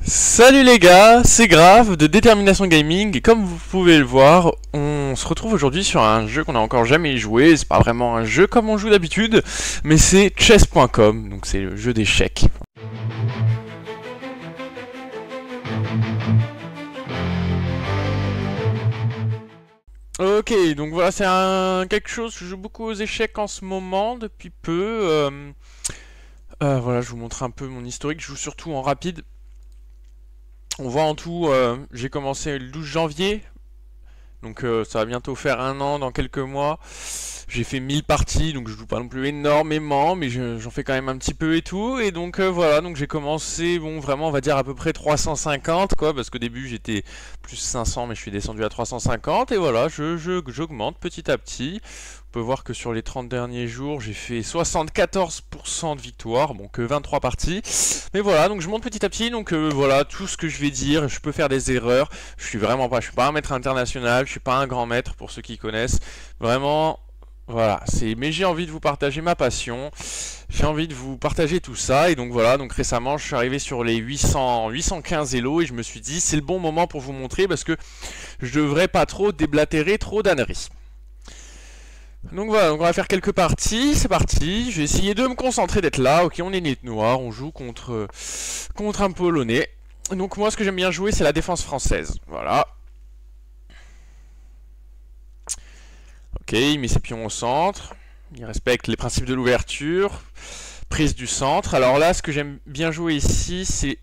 Salut les gars, c'est Grave de Détermination Gaming et comme vous pouvez le voir, on se retrouve aujourd'hui sur un jeu qu'on n'a encore jamais joué. C'est pas vraiment un jeu comme on joue d'habitude, mais c'est chess.com, donc c'est le jeu d'échecs. Ok, donc voilà, c'est quelque chose, je joue beaucoup aux échecs en ce moment, depuis peu. Voilà, je vous montre un peu mon historique, je joue surtout en rapide. On voit en tout, j'ai commencé le 12 janvier. Donc ça va bientôt faire un an dans quelques mois. J'ai fait 1000 parties, donc je joue pas non plus énormément, mais j'en fais quand même un petit peu et tout. Et donc voilà, donc j'ai commencé, bon vraiment on va dire à peu près 350 quoi, parce qu'au début j'étais plus 500, mais je suis descendu à 350. Et voilà, j'augmente petit à petit. On peut voir que sur les 30 derniers jours, j'ai fait 74% de victoire, bon que 23 parties. Mais voilà, donc je monte petit à petit, donc voilà, tout ce que je vais dire, je peux faire des erreurs. Je suis pas un maître international, je suis pas un grand maître pour ceux qui connaissent. Vraiment, voilà, mais j'ai envie de vous partager ma passion. J'ai envie de vous partager tout ça. Et donc voilà, donc récemment, je suis arrivé sur les 815 Elo et je me suis dit, c'est le bon moment pour vous montrer parce que je devrais pas trop déblatérer trop d'âneries. Donc voilà, donc on va faire quelques parties, c'est parti, je vais essayer de me concentrer d'être là, ok on est net noir, on joue contre un Polonais. Donc moi ce que j'aime bien jouer c'est la défense française, voilà. Ok, il met ses pions au centre, il respecte les principes de l'ouverture, prise du centre. Alors là ce que j'aime bien jouer ici c'est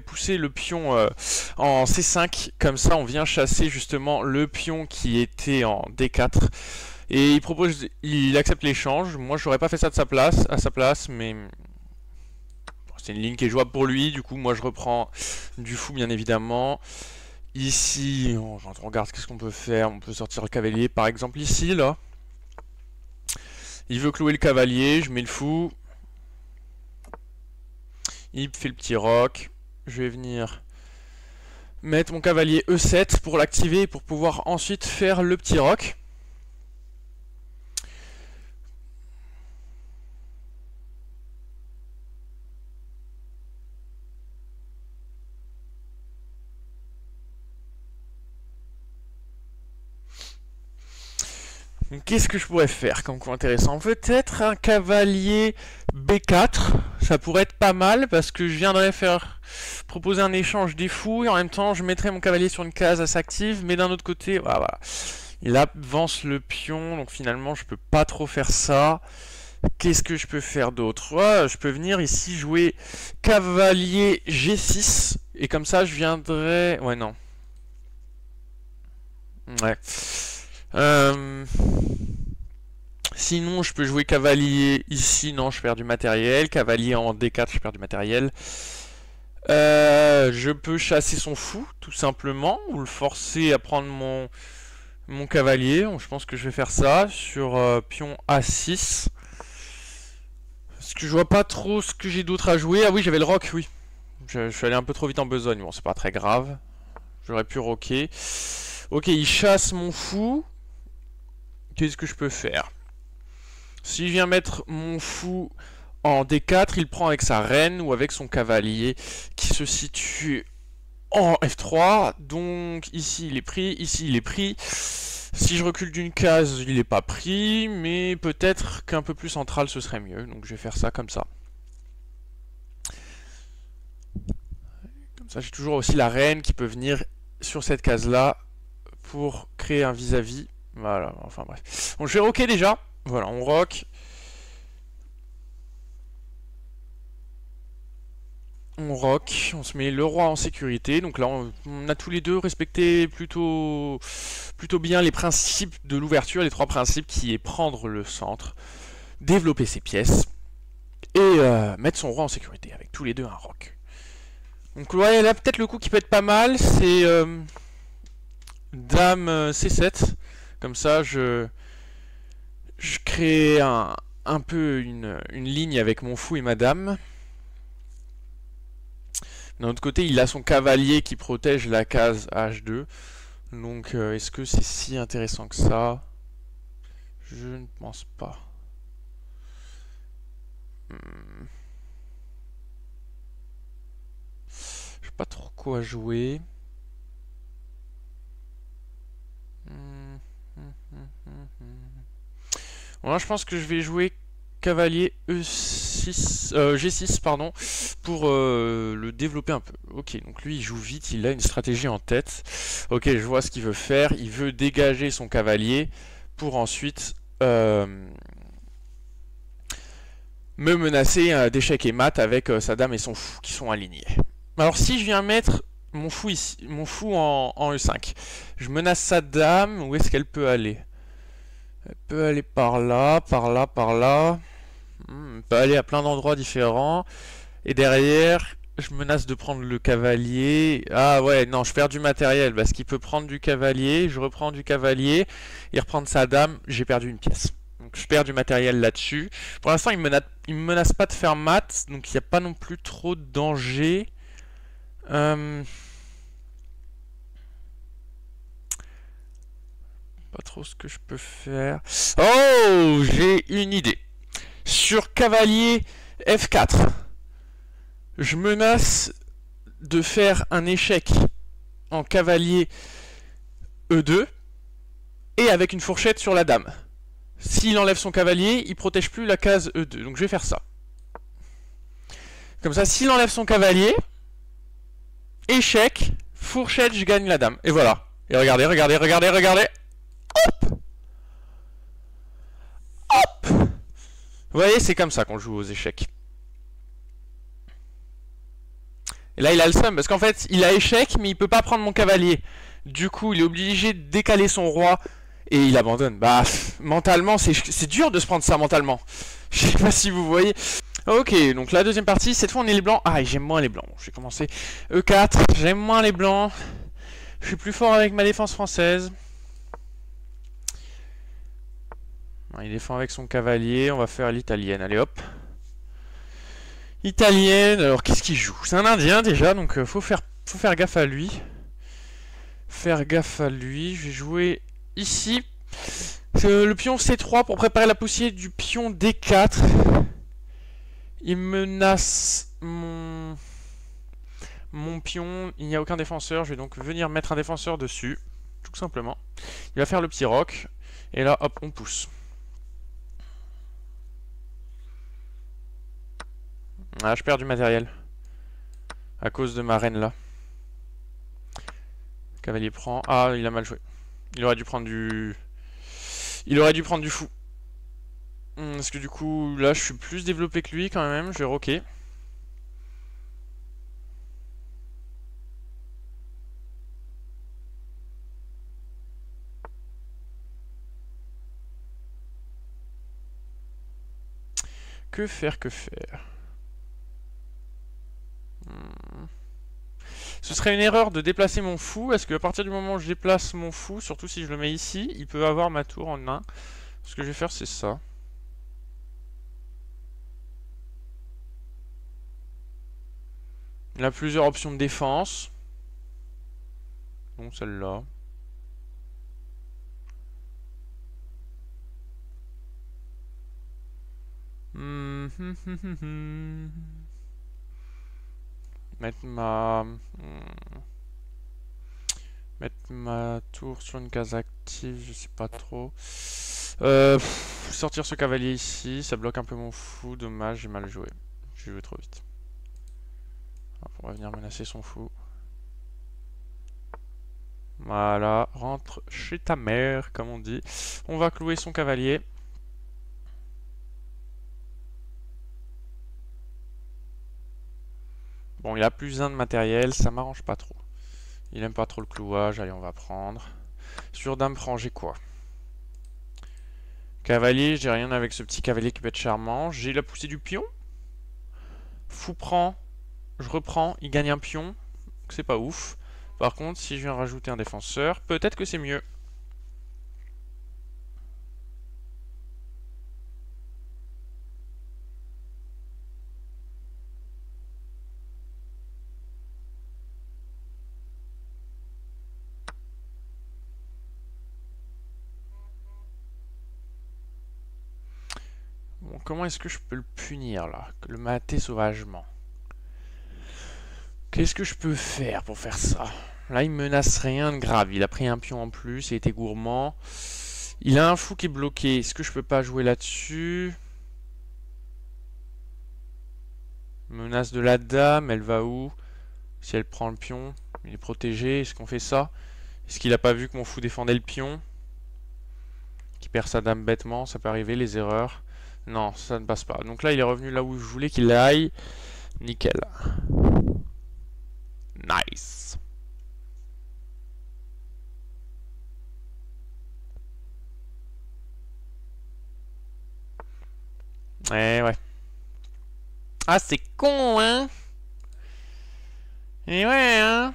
pousser le pion en C5, comme ça on vient chasser justement le pion qui était en D4. Et il accepte l'échange. Moi, j'aurais pas fait ça à sa place, mais c'est une ligne qui est jouable pour lui. Du coup, moi, je reprends du fou, bien évidemment. Ici, on regarde qu'est-ce qu'on peut faire. On peut sortir le cavalier, par exemple ici, là. Il veut clouer le cavalier, je mets le fou. Il fait le petit roc. Je vais venir mettre mon cavalier E7 pour l'activer et pour pouvoir ensuite faire le petit roc. Qu'est-ce que je pourrais faire comme coup intéressant? Peut-être un cavalier B4, ça pourrait être pas mal parce que je viendrais faire proposer un échange des fous et en même temps je mettrais mon cavalier sur une case assez active, mais d'un autre côté, voilà, il avance le pion, donc finalement je peux pas trop faire ça. Qu'est-ce que je peux faire d'autre? Ouais, je peux venir ici jouer cavalier G6 et comme ça je viendrais... Ouais, non. Ouais. Euh... Sinon, je peux jouer cavalier ici. Non, je perds du matériel. Cavalier en D4, je perds du matériel. Je peux chasser son fou, tout simplement, ou le forcer à prendre mon cavalier. Donc, je pense que je vais faire ça sur pion A6. Parce que je vois pas trop ce que j'ai d'autre à jouer. Ah oui, j'avais le rock, oui. Je suis allé un peu trop vite en besogne. Bon, c'est pas très grave. J'aurais pu rocker. Ok, il chasse mon fou. Qu'est-ce que je peux faire? Si je viens mettre mon fou en D4, il prend avec sa reine ou avec son cavalier qui se situe en F3. Donc ici il est pris, ici il est pris. Si je recule d'une case, il n'est pas pris, mais peut-être qu'un peu plus central ce serait mieux. Donc je vais faire ça comme ça. Comme ça j'ai toujours aussi la reine qui peut venir sur cette case-là pour créer un vis-à-vis. Voilà, enfin bref. Bon, je vais rocker déjà. Voilà, on rock. On rock, on se met le roi en sécurité. Donc là, on a tous les deux respecté plutôt bien les principes de l'ouverture, les trois principes qui est prendre le centre, développer ses pièces et mettre son roi en sécurité avec tous les deux un rock. Donc ouais, là peut-être le coup qui peut être pas mal, c'est dame C7. Comme ça, je crée un peu une ligne avec mon fou et ma dame. D'un autre côté, il a son cavalier qui protège la case H2. Donc, est-ce que c'est si intéressant que ça? Je ne pense pas. Hmm. pas trop quoi jouer. Hum, Bon, je pense que je vais jouer cavalier E6, G6 pardon, pour le développer un peu. Ok, donc lui il joue vite, il a une stratégie en tête. Ok, je vois ce qu'il veut faire. Il veut dégager son cavalier pour ensuite me menacer d'échec et mat avec sa dame et son fou qui sont alignés. Alors si je viens mettre mon fou ici, mon fou en E5, je menace sa dame, où est-ce qu'elle peut aller? Elle peut aller par là, par là, par là. Elle peut aller à plein d'endroits différents. Et derrière, je menace de prendre le cavalier. Ah ouais, non, je perds du matériel parce qu'il peut prendre du cavalier. Je reprends du cavalier et reprendre sa dame. J'ai perdu une pièce. Donc je perds du matériel là-dessus. Pour l'instant, il me menace pas de faire mat. Donc il n'y a pas non plus trop de danger. Pas trop ce que je peux faire. Oh, j'ai une idée. Sur cavalier F4, je menace de faire un échec en cavalier E2 et avec une fourchette sur la dame. S'il enlève son cavalier, il protège plus la case E2. Donc je vais faire ça. Comme ça, s'il enlève son cavalier, échec, fourchette, je gagne la dame. Et voilà. Et regardez, regardez, regardez, regardez. Hop! Hop! Vous voyez, c'est comme ça qu'on joue aux échecs. Et là, il a le seum, parce qu'en fait, il a échec, mais il peut pas prendre mon cavalier. Du coup, il est obligé de décaler son roi, et il abandonne. Bah, mentalement, c'est dur de se prendre ça mentalement. Je sais pas si vous voyez. Ok, donc la deuxième partie, cette fois on est les blancs. Ah, j'aime moins les blancs. Je vais commencer E4, j'aime moins les blancs. Je suis plus fort avec ma défense française. Il défend avec son cavalier, on va faire l'italienne. Allez hop. Italienne, alors qu'est-ce qu'il joue? C'est un indien déjà, donc faut faire gaffe à lui. Faire gaffe à lui, je vais jouer ici. Le pion C3 pour préparer la poussière du pion D4. Il menace mon pion, il n'y a aucun défenseur, je vais donc venir mettre un défenseur dessus, tout simplement. Il va faire le petit roc, et là hop, on pousse. Ah, je perds du matériel. À cause de ma reine là. Cavalier prend. Ah, il a mal joué. Il aurait dû prendre du... Il aurait dû prendre du fou. Parce que du coup, là, je suis plus développé que lui quand même. Je vais roquer. Que faire, que faire? Ce serait une erreur de déplacer mon fou. Est-ce qu'à partir du moment où je déplace mon fou, surtout si je le mets ici, il peut avoir ma tour en 1. Ce que je vais faire, c'est ça. Il a plusieurs options de défense. Donc celle-là. Mettre ma tour sur une case active, je sais pas trop. Sortir ce cavalier ici, ça bloque un peu mon fou, dommage, j'ai mal joué. J'ai joué trop vite. Hop, on va venir menacer son fou. Voilà, rentre chez ta mère, comme on dit. On va clouer son cavalier. Bon, il a plus un de matériel, ça m'arrange pas trop. Il aime pas trop le clouage, allez, on va prendre. Sur dame prend, j'ai quoi? Cavalier, j'ai rien avec ce petit cavalier qui peut être charmant. J'ai la poussée du pion. Fou prend, je reprends, il gagne un pion. C'est pas ouf. Par contre, si je viens rajouter un défenseur, peut-être que c'est mieux. Bon, comment est-ce que je peux le punir là? Le mater sauvagement. Qu'est-ce que je peux faire pour faire ça? Là, il menace rien de grave. Il a pris un pion en plus, il était gourmand. Il a un fou qui est bloqué. Est-ce que je peux pas jouer là-dessus? Menace de la dame, elle va où? Si elle prend le pion, il est protégé. Est-ce qu'on fait ça? Est-ce qu'il a pas vu que mon fou défendait le pion? Qui perd sa dame bêtement, ça peut arriver, les erreurs. Non, ça ne passe pas. Donc là, il est revenu là où je voulais qu'il aille. Nickel. Nice. Ouais. Ah, c'est con, hein? Et ouais, hein?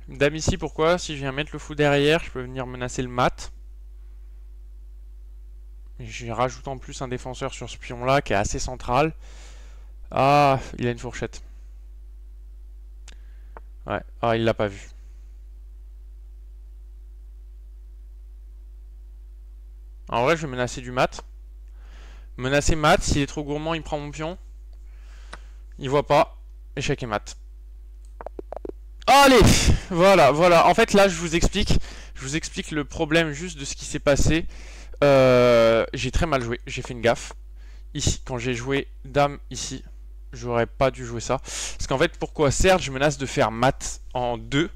Dame ici, pourquoi? Si je viens mettre le fou derrière, je peux venir menacer le mat. J'y rajoute en plus un défenseur sur ce pion-là qui est assez central. Ah, il a une fourchette. Ouais, ah, il l'a pas vu. En vrai, je vais menacer du mat. Menacer mat, s'il est trop gourmand, il prend mon pion. Il voit pas. Échec et mat. Allez, voilà. En fait, là, je vous explique le problème juste de ce qui s'est passé. J'ai très mal joué. J'ai fait une gaffe. Ici, quand j'ai joué dame ici, j'aurais pas dû jouer ça. Parce qu'en fait, pourquoi? Certes, je menace de faire mat en 2.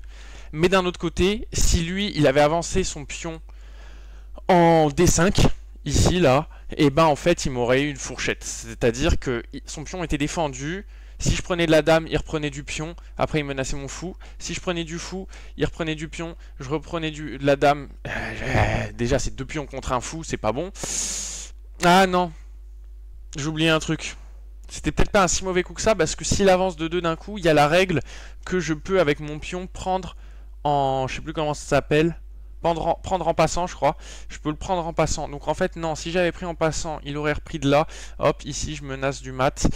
Mais d'un autre côté, si lui, il avait avancé son pion en D5, ici, là, et ben en fait, il m'aurait eu une fourchette. C'est-à-dire que son pion était défendu. Si je prenais de la dame, il reprenait du pion. Après, il menaçait mon fou. Si je prenais du fou, il reprenait du pion. Je reprenais de la dame. Déjà, c'est 2 pions contre un fou, c'est pas bon. Ah non, j'ai oublié un truc. C'était peut-être pas un si mauvais coup que ça, parce que s'il avance de 2 d'un coup, il y a la règle que je peux, avec mon pion, prendre en... Je sais plus comment ça s'appelle. Prendre en passant, je crois. Je peux le prendre en passant. Donc en fait, non, si j'avais pris en passant, il aurait repris de là. Hop, ici, je menace du mat.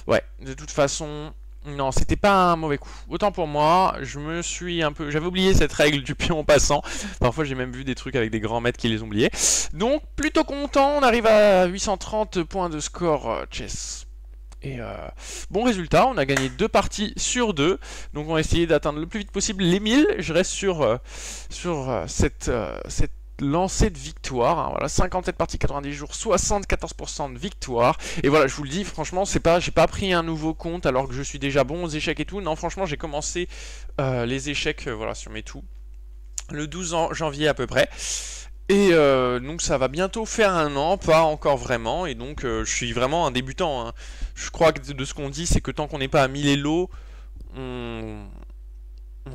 Ouais, de toute façon, non, c'était pas un mauvais coup. Autant pour moi, je me suis un peu... J'avais oublié cette règle du pion en passant. Parfois, j'ai même vu des trucs avec des grands maîtres qui les ont oubliés. Donc, plutôt content. On arrive à 830 points de score chess. Et bon résultat, on a gagné 2 parties sur 2. Donc on va essayer d'atteindre le plus vite possible les 1000. Je reste sur cette lancée de victoire. Hein, voilà, 57 parties, 90 jours, 74% de victoire. Et voilà, je vous le dis, franchement, j'ai pas pris un nouveau compte alors que je suis déjà bon aux échecs et tout. Non, franchement, j'ai commencé les échecs voilà, sur mes tout le 12 janvier à peu près. Et donc ça va bientôt faire 1 an, pas encore vraiment, et donc je suis vraiment un débutant. Hein. Je crois que de ce qu'on dit, c'est que tant qu'on n'est pas à 1000 Elo, on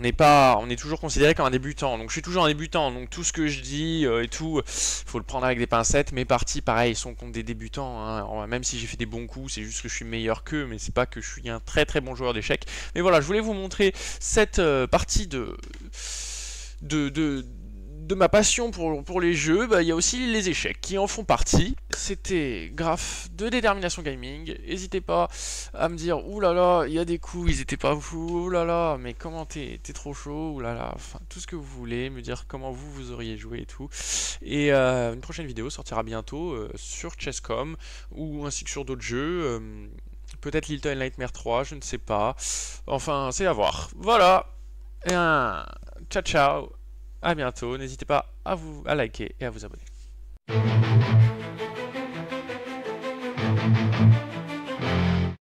est toujours considéré comme un débutant. Donc je suis toujours un débutant, donc tout ce que je dis et tout, faut le prendre avec des pincettes. Mes parties, pareil, sont contre des débutants. Hein. Même si j'ai fait des bons coups, c'est juste que je suis meilleur qu'eux, mais c'est pas que je suis un très très bon joueur d'échecs. Mais voilà, je voulais vous montrer cette partie de ma passion pour les jeux. Il y a aussi les échecs qui en font partie. C'était Graf de Détermination Gaming. N'hésitez pas à me dire oulala, il y a des coups, ils étaient pas fous, oulala, mais comment t'es trop chaud, oulala, enfin tout ce que vous voulez, me dire comment vous auriez joué et tout. Et une prochaine vidéo sortira bientôt sur Chess.com ou ainsi que sur d'autres jeux. Peut-être Little Nightmare 3, je ne sais pas. Enfin, c'est à voir. Voilà. Et ciao ciao. À bientôt, n'hésitez pas à liker et à vous abonner.